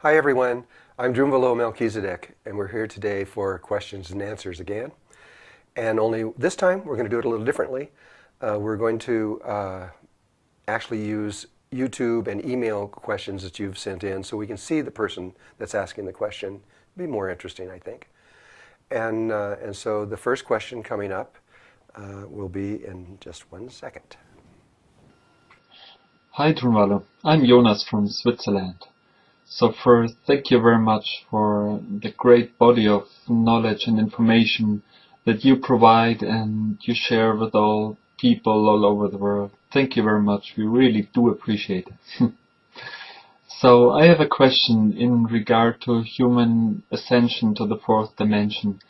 Hi everyone, I'm Drunvalo Melchizedek, and we're here today for questions and answers again. And only this time we're going to do it a little differently. We're going to actually use YouTube and email questions that you've sent in so we can see the person that's asking the question. It'll be more interesting, I think. And so the first question coming up will be in just 1 second. Hi Drunvalo, I'm Jonas from Switzerland. So first, thank you very much for the great body of knowledge and information that you provide and you share with all people all over the world. Thank you very much. We really do appreciate it. So I have a question in regard to human ascension to the fourth dimension.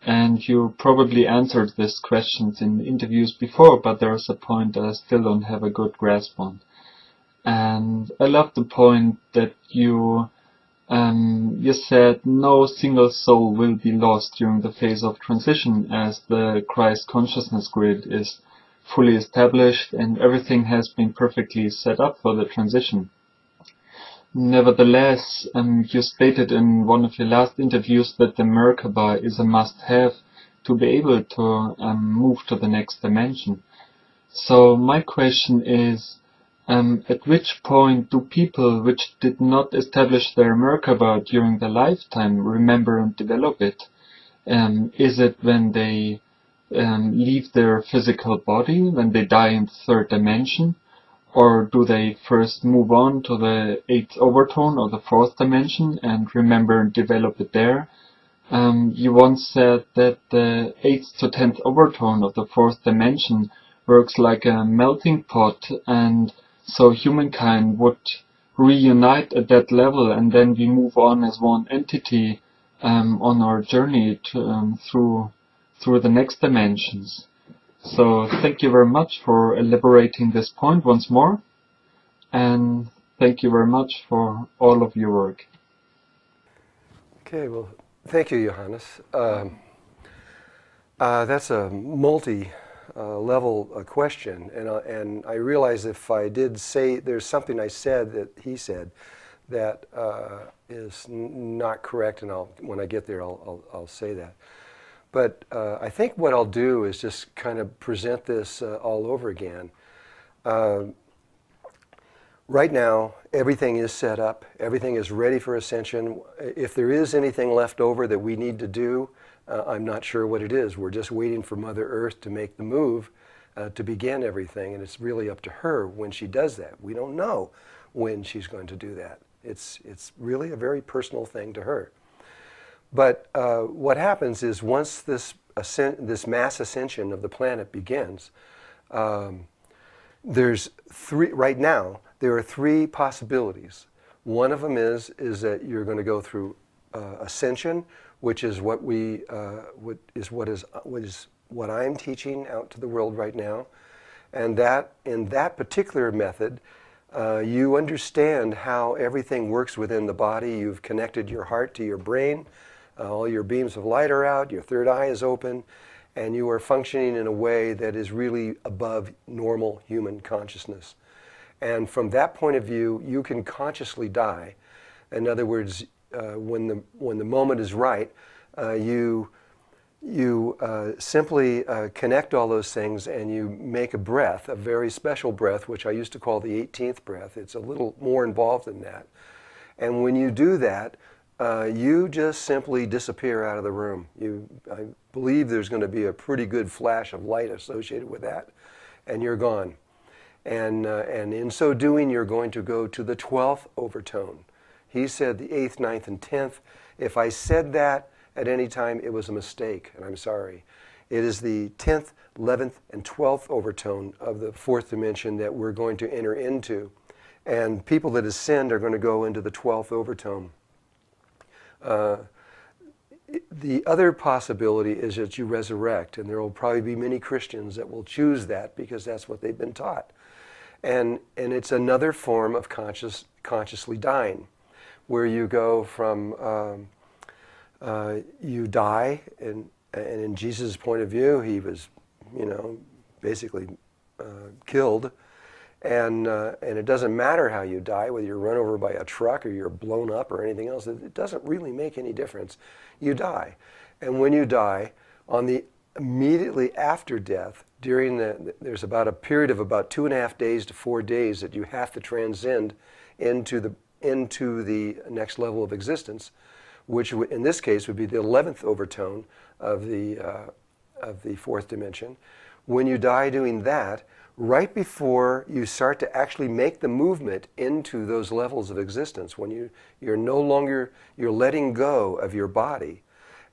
And you probably answered these questions in interviews before, but there's a point that I still don't have a good grasp on. And I love the point that you said no single soul will be lost during the phase of transition, as the Christ consciousness grid is fully established and everything has been perfectly set up for the transition. Nevertheless, you stated in one of your last interviews that the Merkaba is a must-have to be able to move to the next dimension. So my question is, at which point do people which did not establish their Merkaba during their lifetime remember and develop it? Is it when they leave their physical body, when they die in the third dimension? Or do they first move on to the eighth overtone or the fourth dimension and remember and develop it there? You once said that the 8th to 10th overtone of the fourth dimension works like a melting pot, and so humankind would reunite at that level, and then we move on as one entity on our journey to, through the next dimensions. So thank you very much for elaborating this point once more, and thank you very much for all of your work. Okay, well, thank you, Johannes. That's a multi-level question, and I realize if I did say there's something I said that he said that is not correct, and when I get there, I'll say that. But I think what I'll do is just kind of present this all over again. Right now, everything is set up. Everything is ready for ascension. If there is anything left over that we need to do, I'm not sure what it is. We're just waiting for Mother Earth to make the move to begin everything, and it's really up to her when she does that. We don't know when she's going to do that. It's really a very personal thing to her. But what happens is once this mass ascension of the planet begins, there's three, right now, there are three possibilities. One of them is that you're going to go through ascension, which is what I'm teaching out to the world right now, and that in that particular method, you understand how everything works within the body. You've connected your heart to your brain. All your beams of light are out. Your third eye is open, and you are functioning in a way that is really above normal human consciousness. And from that point of view, you can consciously die. In other words, when the moment is right, you simply connect all those things and you make a breath, a very special breath, which I used to call the 18th breath. It's a little more involved than that. And when you do that, you just simply disappear out of the room. I believe there's going to be a pretty good flash of light associated with that, and you're gone. And in so doing, you're going to go to the 12th overtone. He said the 8th, 9th, and 10th. If I said that at any time, it was a mistake, and I'm sorry. It is the 10th, 11th, and 12th overtone of the fourth dimension that we're going to enter into. And people that ascend are going to go into the 12th overtone. The other possibility is that you resurrect, and there will probably be many Christians that will choose that because that's what they've been taught. And it's another form of consciously dying, where you go from, you die, and in Jesus' point of view, he was, basically killed, And it doesn't matter how you die, whether you're run over by a truck or you're blown up or anything else. It doesn't really make any difference. You die. And when you die, on the immediately after death, there's about a period of about 2.5 days to 4 days that you have to transcend into the next level of existence, which in this case would be the 11th overtone of the fourth dimension. When you die doing that, right before you start to actually make the movement into those levels of existence, when you're no longer, you're letting go of your body,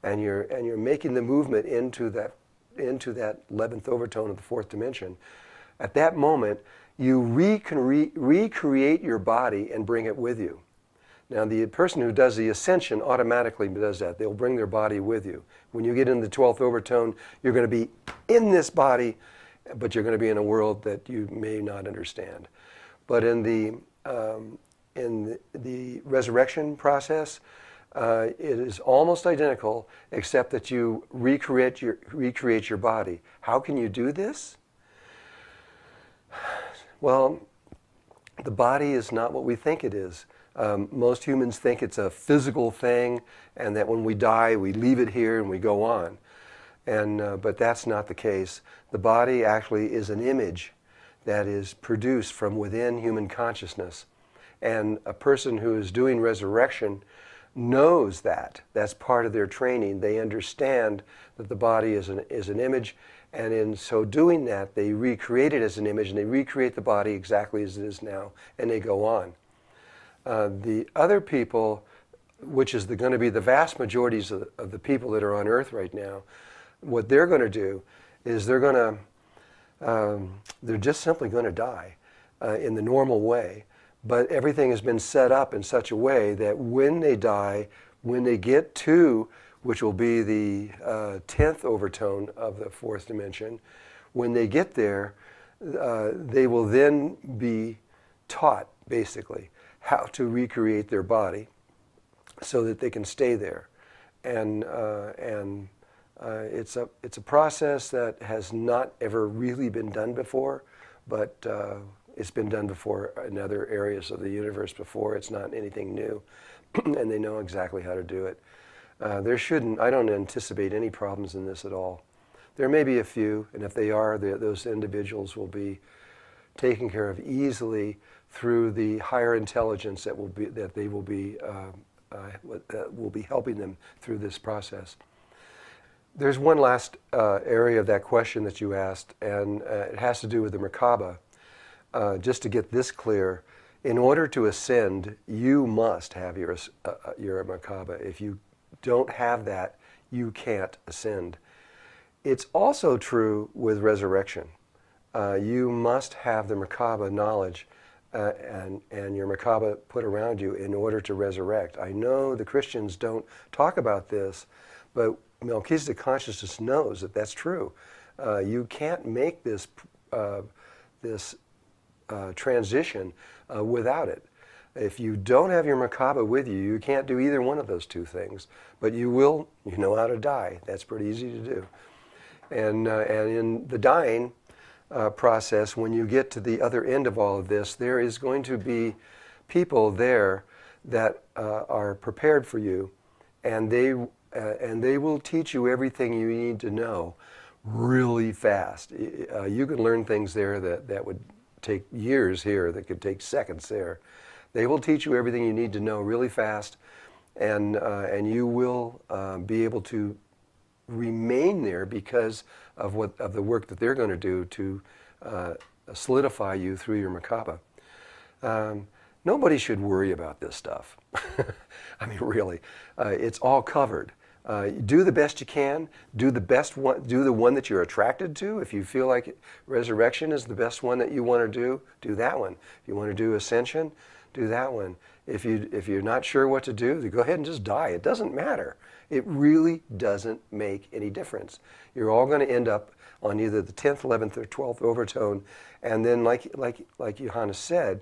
and you're making the movement into that 11th overtone of the fourth dimension, at that moment you recreate your body and bring it with you. Now, the person who does the ascension automatically does that. They'll bring their body with you. When you get into the 12th overtone, you're going to be in this body, but you're going to be in a world that you may not understand. But in the resurrection process, it is almost identical, except that you recreate your body. How can you do this? Well, the body is not what we think it is. Most humans think it's a physical thing, and that when we die, we leave it here and we go on. But that's not the case. The body actually is an image that is produced from within human consciousness. And a person who is doing resurrection knows that. That's part of their training. They understand that the body is an image, and in so doing that, they recreate it as an image, and they recreate the body exactly as it is now, and they go on. The other people, which is going to be the vast majorities of the people that are on Earth right now, what they're going to do is they're just simply going to die in the normal way. But everything has been set up in such a way that when they die, when they get to, which will be the 10th overtone of the fourth dimension, when they get there, they will then be taught, basically, how to recreate their body so that they can stay there. And it's a process that has not ever really been done before, but it's been done before in other areas of the universe before. It's not anything new, and they know exactly how to do it. I don't anticipate any problems in this at all. There may be a few, and if they are, those individuals will be taken care of easily through the higher intelligence that will be helping them through this process. There's one last area of that question that you asked, and it has to do with the Merkaba. Just to get this clear, in order to ascend, you must have your Merkaba. If you don't have that, you can't ascend. It's also true with resurrection. You must have the Merkaba knowledge and your Merkaba put around you in order to resurrect. I know the Christians don't talk about this, but Melchizedek consciousness knows that that's true. You can't make this transition without it. If you don't have your Merkaba with you, you can't do either one of those two things. But you know how to die. That's pretty easy to do. And in the dying process, when you get to the other end of all of this, there is going to be people there that are prepared for you, and they will teach you everything you need to know really fast. You can learn things there that would take years here, that could take seconds there. They will teach you everything you need to know really fast, and you will be able to remain there because of the work that they're going to do to solidify you through your Merkaba. Nobody should worry about this stuff. I mean, really, it's all covered. Do the best you can. Do the best one. Do the one that you're attracted to. If you feel like resurrection is the best one that you want to do that one. If you want to do ascension, do that one. If you're not sure what to do, go ahead and just die. It doesn't matter. It really doesn't make any difference. You're all going to end up on either the 10th, 11th, or 12th overtone, and then, like Johannes said,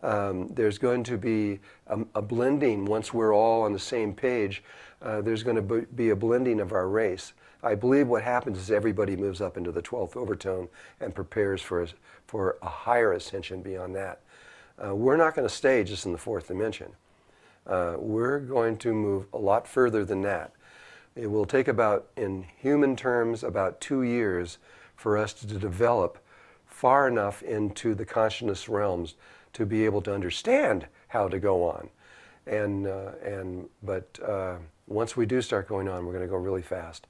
there's going to be a blending once we're all on the same page. There's going to be a blending of our race. I believe what happens is everybody moves up into the 12th overtone and prepares for a higher ascension beyond that. We're not going to stay just in the fourth dimension. We're going to move a lot further than that. It will take about, in human terms, about 2 years for us to develop far enough into the consciousness realms to be able to understand how to go on. But once we do start going on, we're going to go really fast.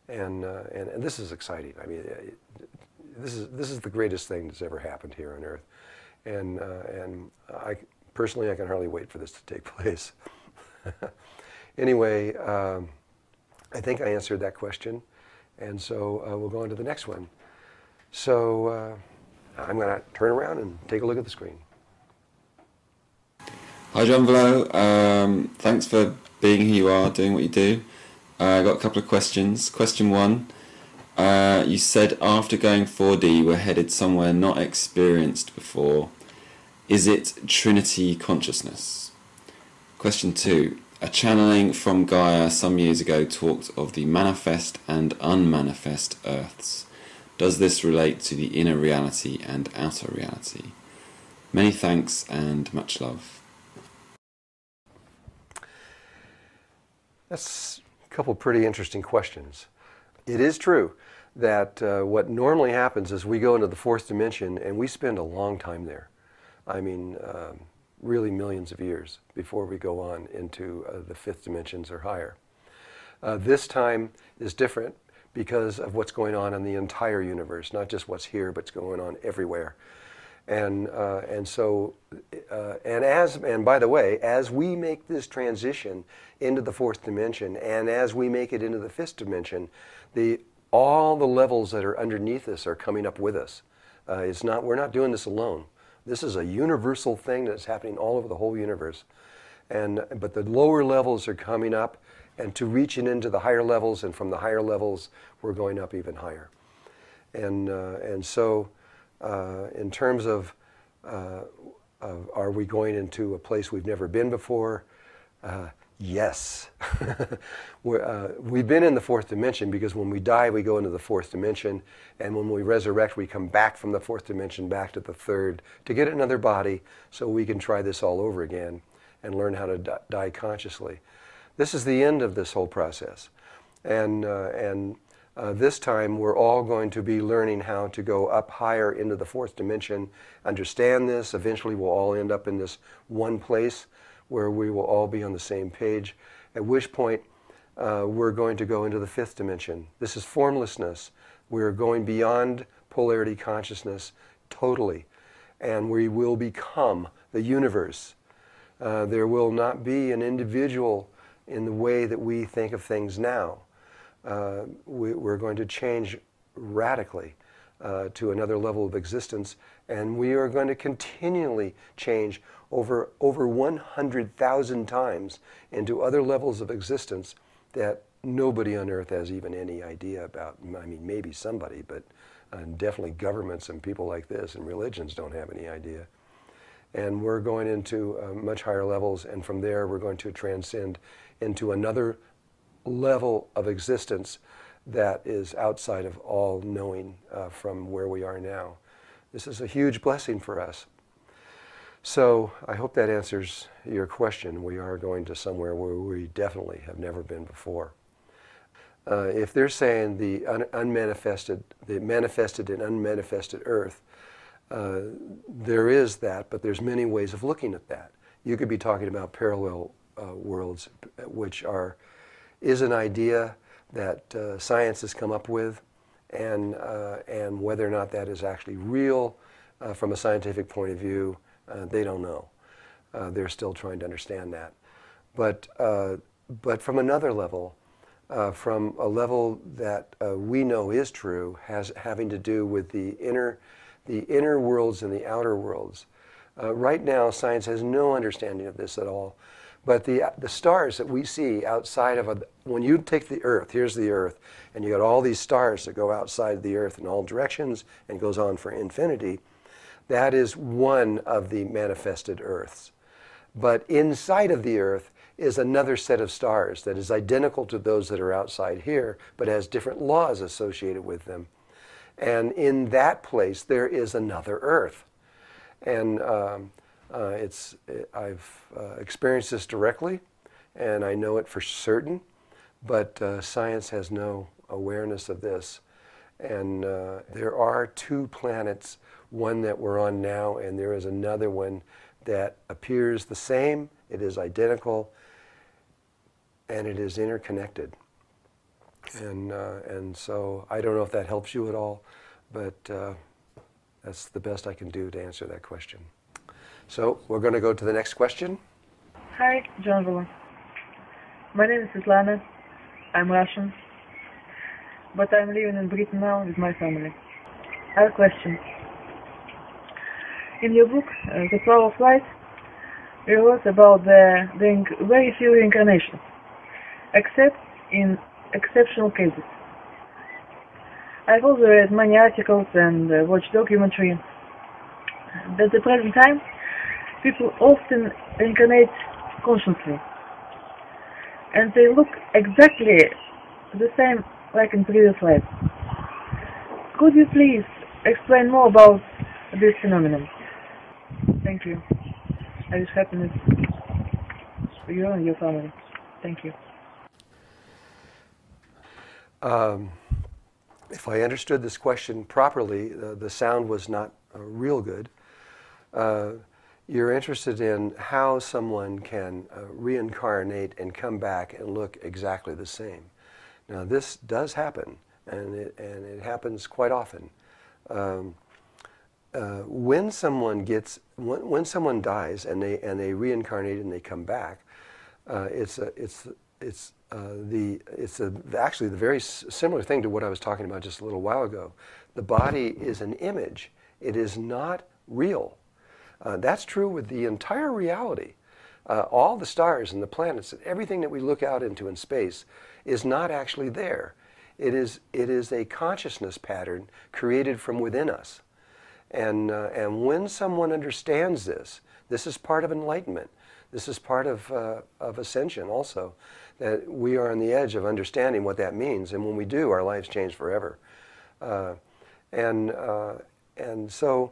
And this is exciting. I mean, this is the greatest thing that's ever happened here on Earth. And I personally, I can hardly wait for this to take place. Anyway, I think I answered that question. And so we'll go on to the next one. So I'm going to turn around and take a look at the screen. Hi Drunvalo, thanks for being who you are, doing what you do. I got a couple of questions. Question one, you said after going 4D we're headed somewhere not experienced before. Is it Trinity consciousness? Question two, a channeling from Gaia some years ago talked of the manifest and unmanifest earths. Does this relate to the inner reality and outer reality? Many thanks and much love. That's a couple pretty interesting questions. It is true that what normally happens is we go into the fourth dimension and we spend a long time there. I mean, really millions of years before we go on into the fifth dimensions or higher. This time is different because of what's going on in the entire universe, not just what's here, but what's going on everywhere. And by the way, as we make this transition into the fourth dimension, and as we make it into the fifth dimension, all the levels that are underneath us are coming up with us. We're not doing this alone. This is a universal thing that's happening all over the whole universe. But the lower levels are coming up, and to reaching into the higher levels, and from the higher levels, we're going up even higher. So, in terms of are we going into a place we've never been before? Yes. We've been in the fourth dimension because when we die, we go into the fourth dimension, and when we resurrect, we come back from the fourth dimension back to the third to get another body so we can try this all over again and learn how to die consciously. This is the end of this whole process. This time, we're all going to be learning how to go up higher into the fourth dimension, understand this. Eventually, we'll all end up in this one place where we will all be on the same page, at which point we're going to go into the fifth dimension. This is formlessness. We're going beyond polarity consciousness totally, and we will become the universe. There will not be an individual in the way that we think of things now. We're going to change radically to another level of existence, and we are going to continually change over 100,000 times into other levels of existence that nobody on Earth has even any idea about. I mean, maybe somebody, but definitely governments and people like this and religions don't have any idea. And we're going into much higher levels, and from there we're going to transcend into another level of existence that is outside of all knowing from where we are now. This is a huge blessing for us. So I hope that answers your question. We are going to somewhere where we definitely have never been before. If they're saying the manifested and unmanifested earth, there is that, but there's many ways of looking at that. You could be talking about parallel worlds, which is an idea that science has come up with, and whether or not that is actually real from a scientific point of view, they don't know. They're still trying to understand that. But from another level, from a level that we know is true, having to do with the inner worlds and the outer worlds. Right now, science has no understanding of this at all. But the stars that we see outside of when you take the Earth, here's the Earth, and you got all these stars that go outside the Earth in all directions and goes on for infinity, that is one of the manifested Earths. But inside of the Earth is another set of stars that is identical to those that are outside here, but has different laws associated with them. And in that place, there is another Earth. And I've experienced this directly, and I know it for certain, but science has no awareness of this. And there are two planets, one that we're on now, and there is another one that appears the same, it is identical, and it is interconnected. And so I don't know if that helps you at all, but that's the best I can do to answer that question. So we're going to go to the next question. Hi, Drunvalo. My name is Svetlana. I'm Russian, but I'm living in Britain now with my family. I have a question. In your book, The Power of Light, you wrote about the very few reincarnations, except in exceptional cases. I've also read many articles and watched documentary. At the present time, people often reincarnate consciously, and they look exactly the same like in previous lives. Could you please explain more about this phenomenon? Thank you. I wish happiness for you and your family. Thank you. If I understood this question properly, the sound was not real good. You're interested in how someone can reincarnate and come back and look exactly the same. Now, this does happen, and it happens quite often. When someone dies and they reincarnate and they come back, it's actually the very similar thing to what I was talking about just a little while ago. The body is an image. It is not real. That's true with the entire reality. All the stars and the planets and everything that we look out into in space is not actually there. It is a consciousness pattern created from within us. And when someone understands this, this is part of enlightenment. This is part of ascension also, that we are on the edge of understanding what that means. And when we do, our lives change forever. So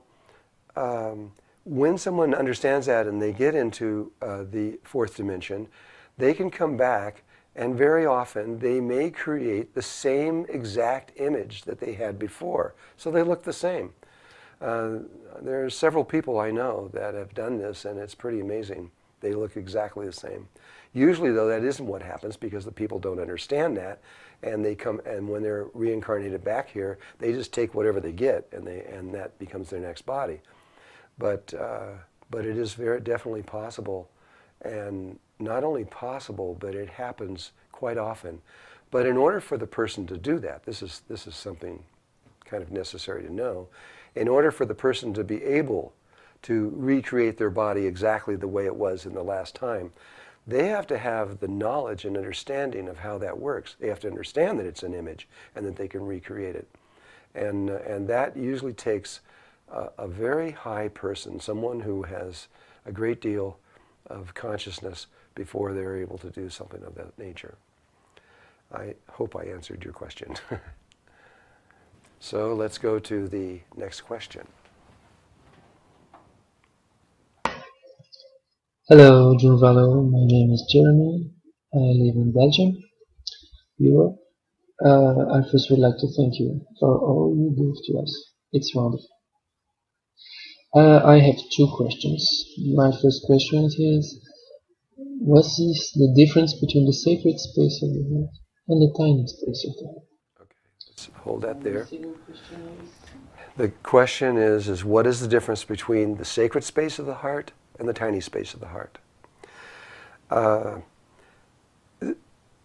when someone understands that and they get into the fourth dimension, they can come back, and very often they may create the same exact image that they had before. So they look the same. There are several people I know that have done this, and it's pretty amazing. They look exactly the same. Usually, though, that isn't what happens, because the people don't understand that, and they come, and when they're reincarnated back here, they just take whatever they get, and that becomes their next body. But it is very definitely possible, and not only possible, but it happens quite often. But in order for the person to do that, this is something kind of necessary to know. In order for the person to be able to recreate their body exactly the way it was in the last time, they have to have the knowledge and understanding of how that works. They have to understand that it's an image and that they can recreate it. And that usually takes a very high person, someone who has a great deal of consciousness before they're able to do something of that nature. I hope I answered your question. So let's go to the next question. Hello, Drunvalo. My name is Jeremy. I live in Belgium, Europe. I first would like to thank you for all you give to us. It's wonderful. I have two questions. My first question is, what is the difference between the sacred space of the heart and the tiny space of the heart? Okay, let's hold that there. The question is what is the difference between the sacred space of the heart and the tiny space of the heart?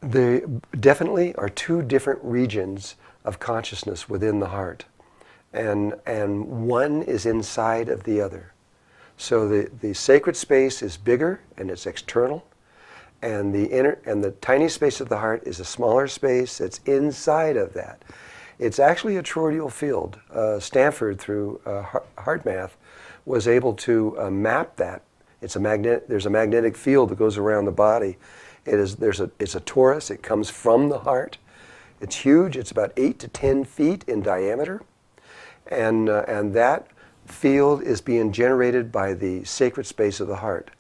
There definitely are two different regions of consciousness within the heart, and one is inside of the other. So the sacred space is bigger and it's external, and the tiny space of the heart is a smaller space that's inside of that. It's actually a toroidal field. Stanford, through heart math, was able to map that It's a magnet. There's a magnetic field that goes around the body. It's a torus. It comes from the heart. It's huge. It's about 8 to 10 feet in diameter, and that field is being generated by the sacred space of the heart.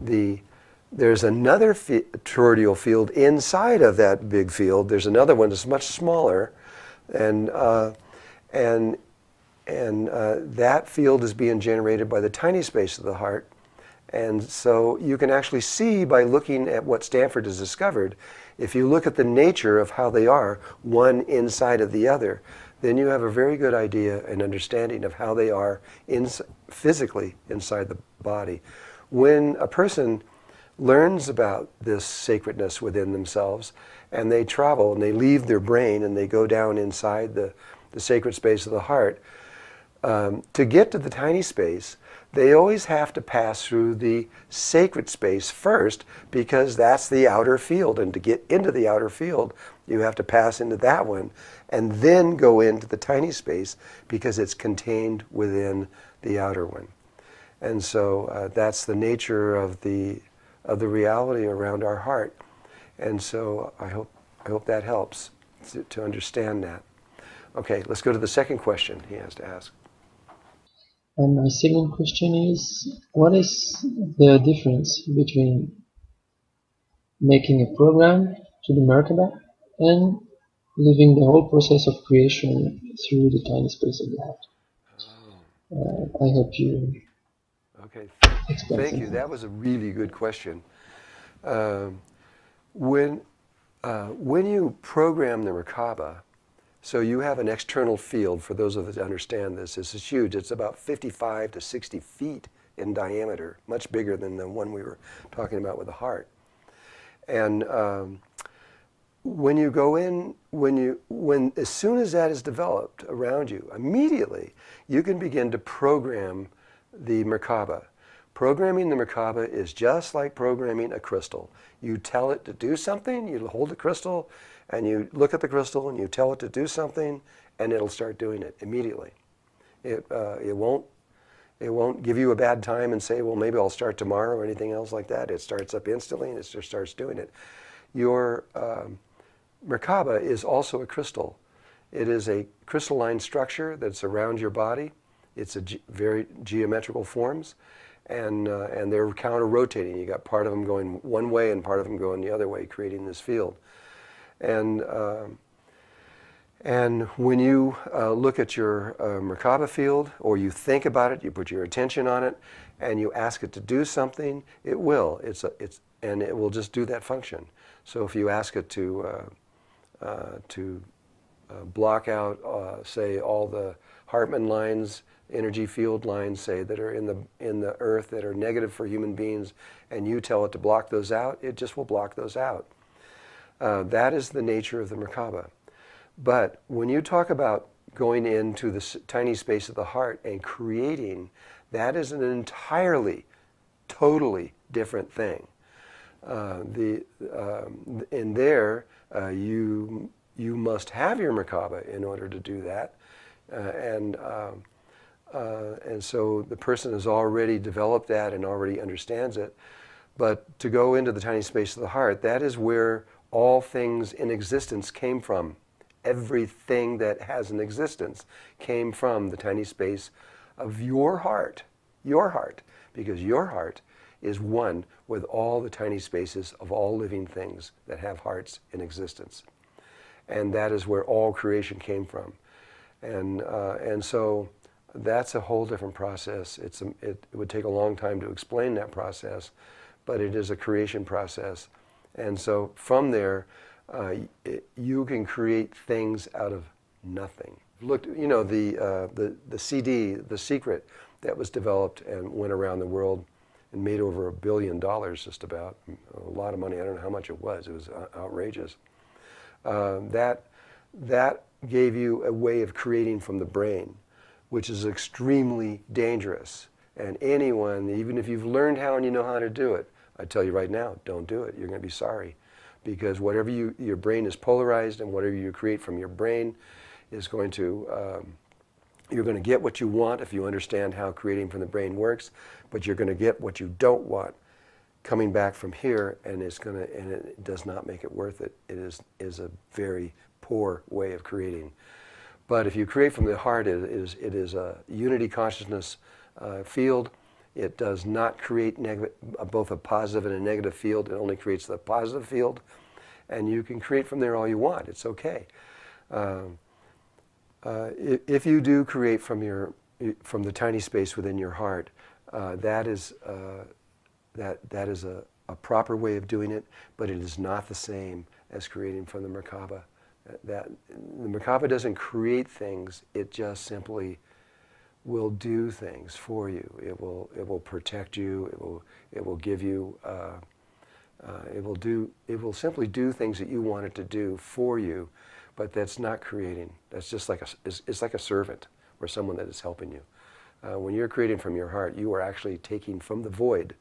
There's another toroidal field inside of that big field. There's another one that's much smaller, and that field is being generated by the tiny space of the heart. And so you can actually see by looking at what Stanford has discovered, if you look at the nature of how they are, one inside of the other, then you have a very good idea and understanding of how they are physically inside the body. When a person learns about this sacredness within themselves, and they travel and they leave their brain and they go down inside the sacred space of the heart, to get to the tiny space, they always have to pass through the sacred space first, because that's the outer field. And to get into the outer field, you have to pass into that one and then go into the tiny space, because it's contained within the outer one. And so that's the nature of the reality around our heart. And so I hope that helps to understand that. Okay, let's go to the second question he has to ask. And my second question is, what is the difference between making a program to the Merkaba and living the whole process of creation through the tiny space of the heart? I hope you Okay, explain thank you. something. That was a really good question. When you program the Merkaba, so you have an external field, for those of us that understand this. This is huge. It's about 55 to 60 feet in diameter, much bigger than the one we were talking about with the heart. And when you go in, as soon as that is developed around you, immediately you can begin to program the Merkaba. Programming the Merkaba is just like programming a crystal. You tell it to do something, you hold the crystal, and you look at the crystal and you tell it to do something, and it'll start doing it immediately. It won't give you a bad time and say, well, maybe I'll start tomorrow or anything else like that. It starts up instantly and it just starts doing it. Your Merkaba is also a crystal. It is a crystalline structure that's around your body. It's very geometrical forms, and they're counter-rotating. You got part of them going one way and part of them going the other way, creating this field. And when you look at your Merkaba field, or you think about it, you put your attention on it, and you ask it to do something, it will. And it will just do that function. So if you ask it to block out, say, all the Hartmann lines, energy field lines, say, that are in the earth that are negative for human beings, and you tell it to block those out, it just will block those out. That is the nature of the Merkaba. But when you talk about going into the tiny space of the heart and creating, that is an entirely, totally different thing. In there, you must have your Merkaba in order to do that, and so the person has already developed that and already understands it. But to go into the tiny space of the heart, that is where all things in existence came from. Everything that has an existence came from the tiny space of your heart, because your heart is one with all the tiny spaces of all living things that have hearts in existence. And that is where all creation came from. And so that's a whole different process. It would take a long time to explain that process, but it is a creation process. And so from there, you can create things out of nothing. Look, you know, the CD, The Secret, that was developed and went around the world and made over $1 billion, just about. A lot of money. I don't know how much it was. It was outrageous. That gave you a way of creating from the brain, which is extremely dangerous. And anyone, even if you've learned how and you know how to do it, I tell you right now, don't do it. You're going to be sorry. Because whatever your brain is polarized, and whatever you create from your brain is going to You're going to get what you want if you understand how creating from the brain works, but you're going to get what you don't want coming back from here, and it does not make it worth it. It is a very poor way of creating. But if you create from the heart, it is a unity consciousness field. It does not create both a positive and a negative field. It only creates the positive field, and you can create from there all you want. It's okay. If you do create from the tiny space within your heart, that is a proper way of doing it, but it is not the same as creating from the Merkaba. The Merkaba doesn't create things; it just simply will do things for you. It will protect you. It will give you. It will simply do things that you want it to do for you, but that's not creating. That's just like it's like a servant or someone that is helping you. When you're creating from your heart, you are actually taking from the void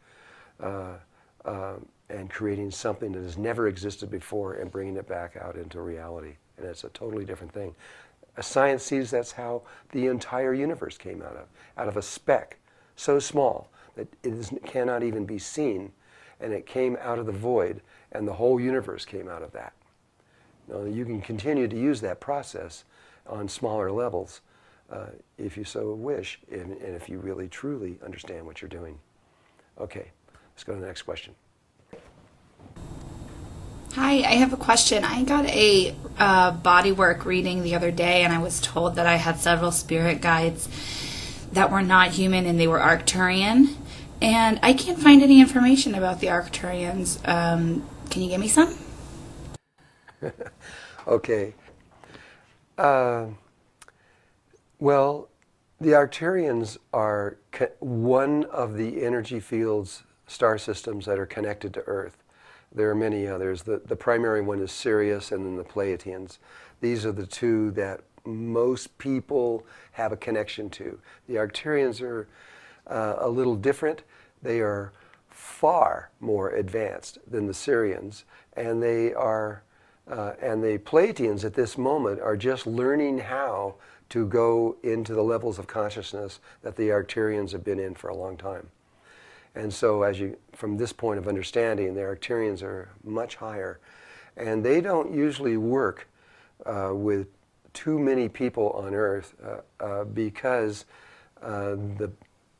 and creating something that has never existed before and bringing it back out into reality. And it's a totally different thing. Science sees that's how the entire universe came out of a speck so small that it cannot even be seen, and it came out of the void, and the whole universe came out of that. Now, you can continue to use that process on smaller levels if you so wish, and if you really truly understand what you're doing. Okay, let's go to the next question. Hi, I have a question. I got a bodywork reading the other day, and I was told that I had several spirit guides that were not human, and they were Arcturian. And I can't find any information about the Arcturians. Can you give me some? Okay. Well, the Arcturians are one of the energy fields, star systems that are connected to Earth. There are many others. The primary one is Sirius and then the Pleiadians. These are the two that most people have a connection to. The Arcturians are a little different. They are far more advanced than the Sirians, and the Pleiadians at this moment are just learning how to go into the levels of consciousness that the Arcturians have been in for a long time. And so from this point of understanding, the Arcturians are much higher. And they don't usually work with too many people on Earth because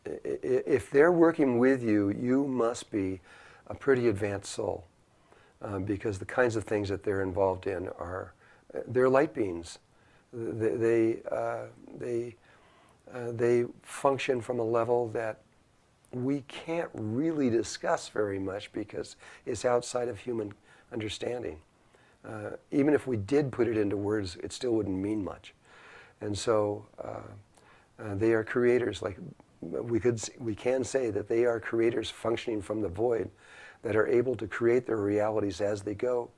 if they're working with you, you must be a pretty advanced soul because the kinds of things that they're involved in they're light beings. They function from a level that we can't really discuss very much because it's outside of human understanding. Even if we did put it into words, it still wouldn't mean much. And so they are creators. Like we can say that they are creators functioning from the void that are able to create their realities as they go,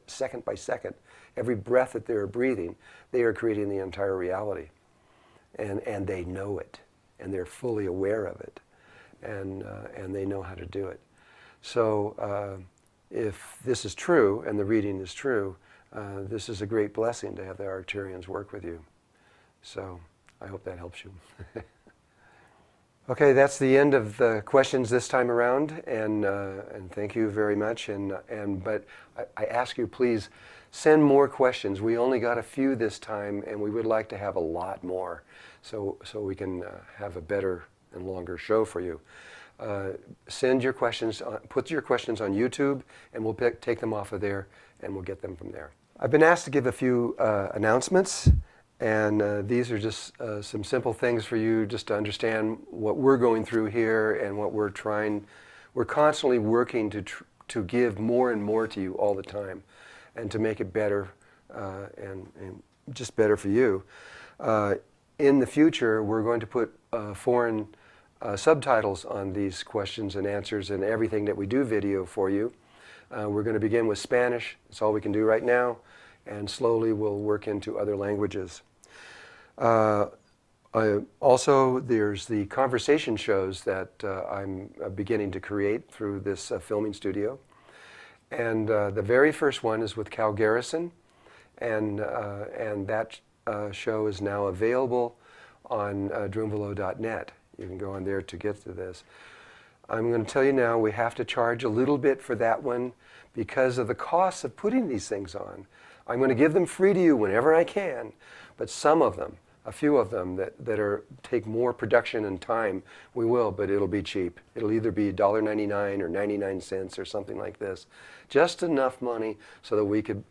second by second. Every breath that they're breathing, they are creating the entire reality. And they know it, and they're fully aware of it. And they know how to do it. So if this is true, and the reading is true, this is a great blessing to have the Arcturians work with you. So I hope that helps you. Okay, that's the end of the questions this time around, and thank you very much. But I ask you, please send more questions. We only got a few this time, and we would like to have a lot more, so we can have a better and longer show for you. Send your questions, put your questions on YouTube, and we'll take them off of there, and we'll get them from there. I've been asked to give a few announcements, and these are just some simple things for you just to understand what we're going through here and what we're trying. We're constantly working to give more and more to you all the time, and to make it better and just better for you. In the future, we're going to put foreign subtitles on these questions and answers and everything that we do video for you. We're going to begin with Spanish. It's all we can do right now. And slowly we'll work into other languages. Also, there's the conversation shows that I'm beginning to create through this filming studio. And the very first one is with Cal Garrison. And that show is now available on Drunvalo.net. You can go on there to get to this. I'm going to tell you now, we have to charge a little bit for that one because of the cost of putting these things on. I'm going to give them free to you whenever I can, but some of them, a few of them that take more production and time, we will, but it'll be cheap. It'll either be $1.99 or 99 cents or something like this. Just enough money so that we could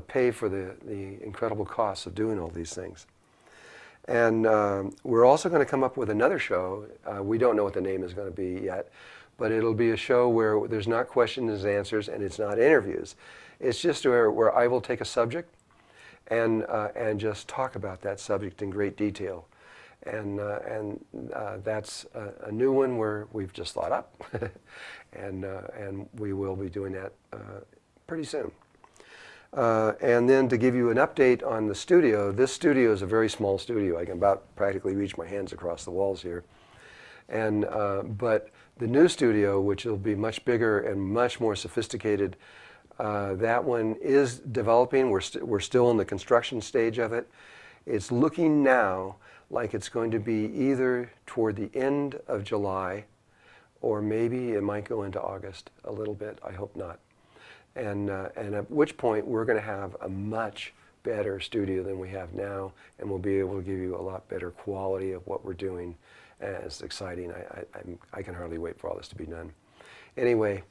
pay for the incredible costs of doing all these things. And we're also going to come up with another show. We don't know what the name is going to be yet, but it'll be a show where there's not questions and answers and it's not interviews. It's just where I will take a subject and just talk about that subject in great detail. And that's a new one where we've just thought up, and we will be doing that pretty soon. And then to give you an update on the studio, this studio is a very small studio. I can about practically reach my hands across the walls here. And but the new studio, which will be much bigger and much more sophisticated, that one is developing. We're still in the construction stage of it. It's looking now like it's going to be either toward the end of July, or maybe it might go into August a little bit. I hope not. And at which point we're going to have a much better studio than we have now, and we'll be able to give you a lot better quality of what we're doing. And it's exciting. I can hardly wait for all this to be done. Anyway,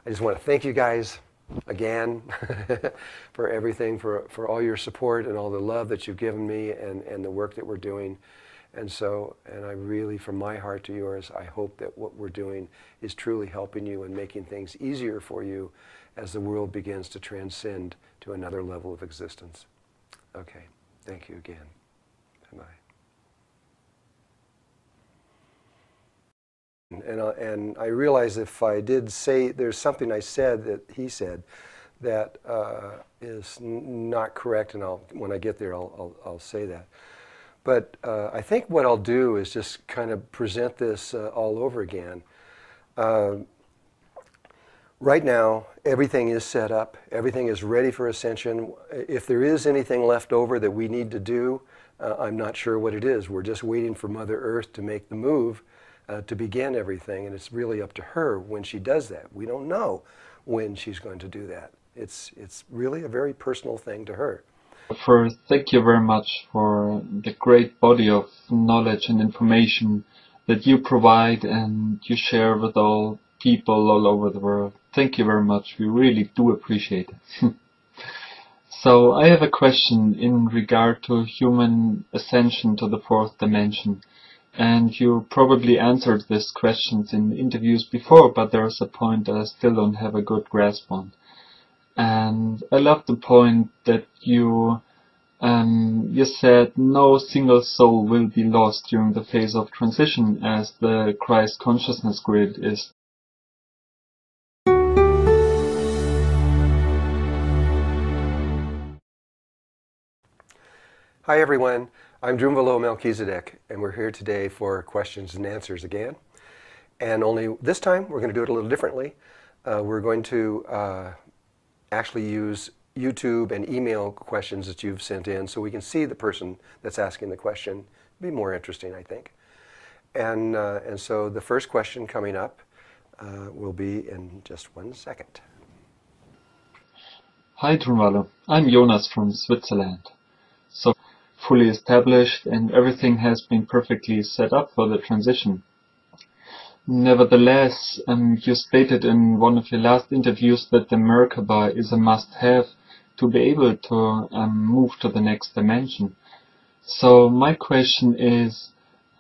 I just want to thank you guys again for everything, for all your support and all the love that you've given me and the work that we're doing. And I really, from my heart to yours, I hope that what we're doing is truly helping you and making things easier for you as the world begins to transcend to another level of existence. Okay, thank you again. Bye-bye. And I realize if I did say, there's something I said that he said that is not correct, and when I get there, I'll say that. But I think what I'll do is just kind of present this all over again. Right now, everything is set up. Everything is ready for ascension. If there is anything left over that we need to do, I'm not sure what it is. We're just waiting for Mother Earth to make the move to begin everything, and it's really up to her when she does that. We don't know when she's going to do that. It's really a very personal thing to her. First, thank you very much for the great body of knowledge and information that you provide and you share with all people all over the world. Thank you very much. We really do appreciate it. So I have a question in regard to human ascension to the fourth dimension. And you probably answered these questions in interviews before, but there's a point I still don't have a good grasp on. And I love the point that you said no single soul will be lost during the phase of transition as the Christ consciousness grid is. Hi everyone, I'm Drunvalo Melchizedek, and we're here today for questions and answers again. And only this time we're going to do it a little differently. We're going to actually use YouTube and email questions that you've sent in so we can see the person that's asking the question. It'll be more interesting, I think. And so the first question coming up will be in just 1 second. Hi Drunvalo, I'm Jonas from Switzerland. So fully established and everything has been perfectly set up for the transition. Nevertheless, you stated in one of your last interviews that the Merkaba is a must-have to be able to move to the next dimension. So my question is,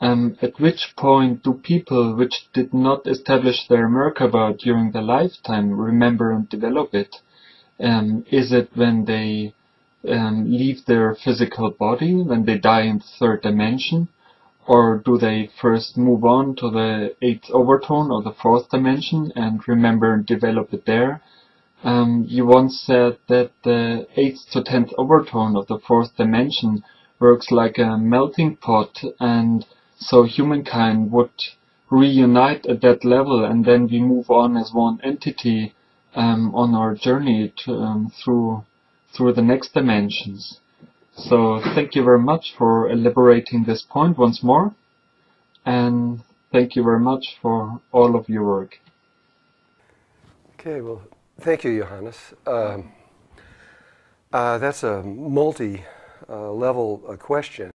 at which point do people which did not establish their Merkaba during their lifetime remember and develop it? Is it when they leave their physical body, when they die in the third dimension? Or do they first move on to the 8th overtone or the 4th dimension and remember and develop it there? You once said that the 8th to 10th overtone of the 4th dimension works like a melting pot, and so humankind would reunite at that level, and then we move on as one entity on our journey to, through the next dimensions. So thank you very much for elaborating this point once more, and thank you very much for all of your work. Okay, well, thank you, Johannes. That's a multi-level question.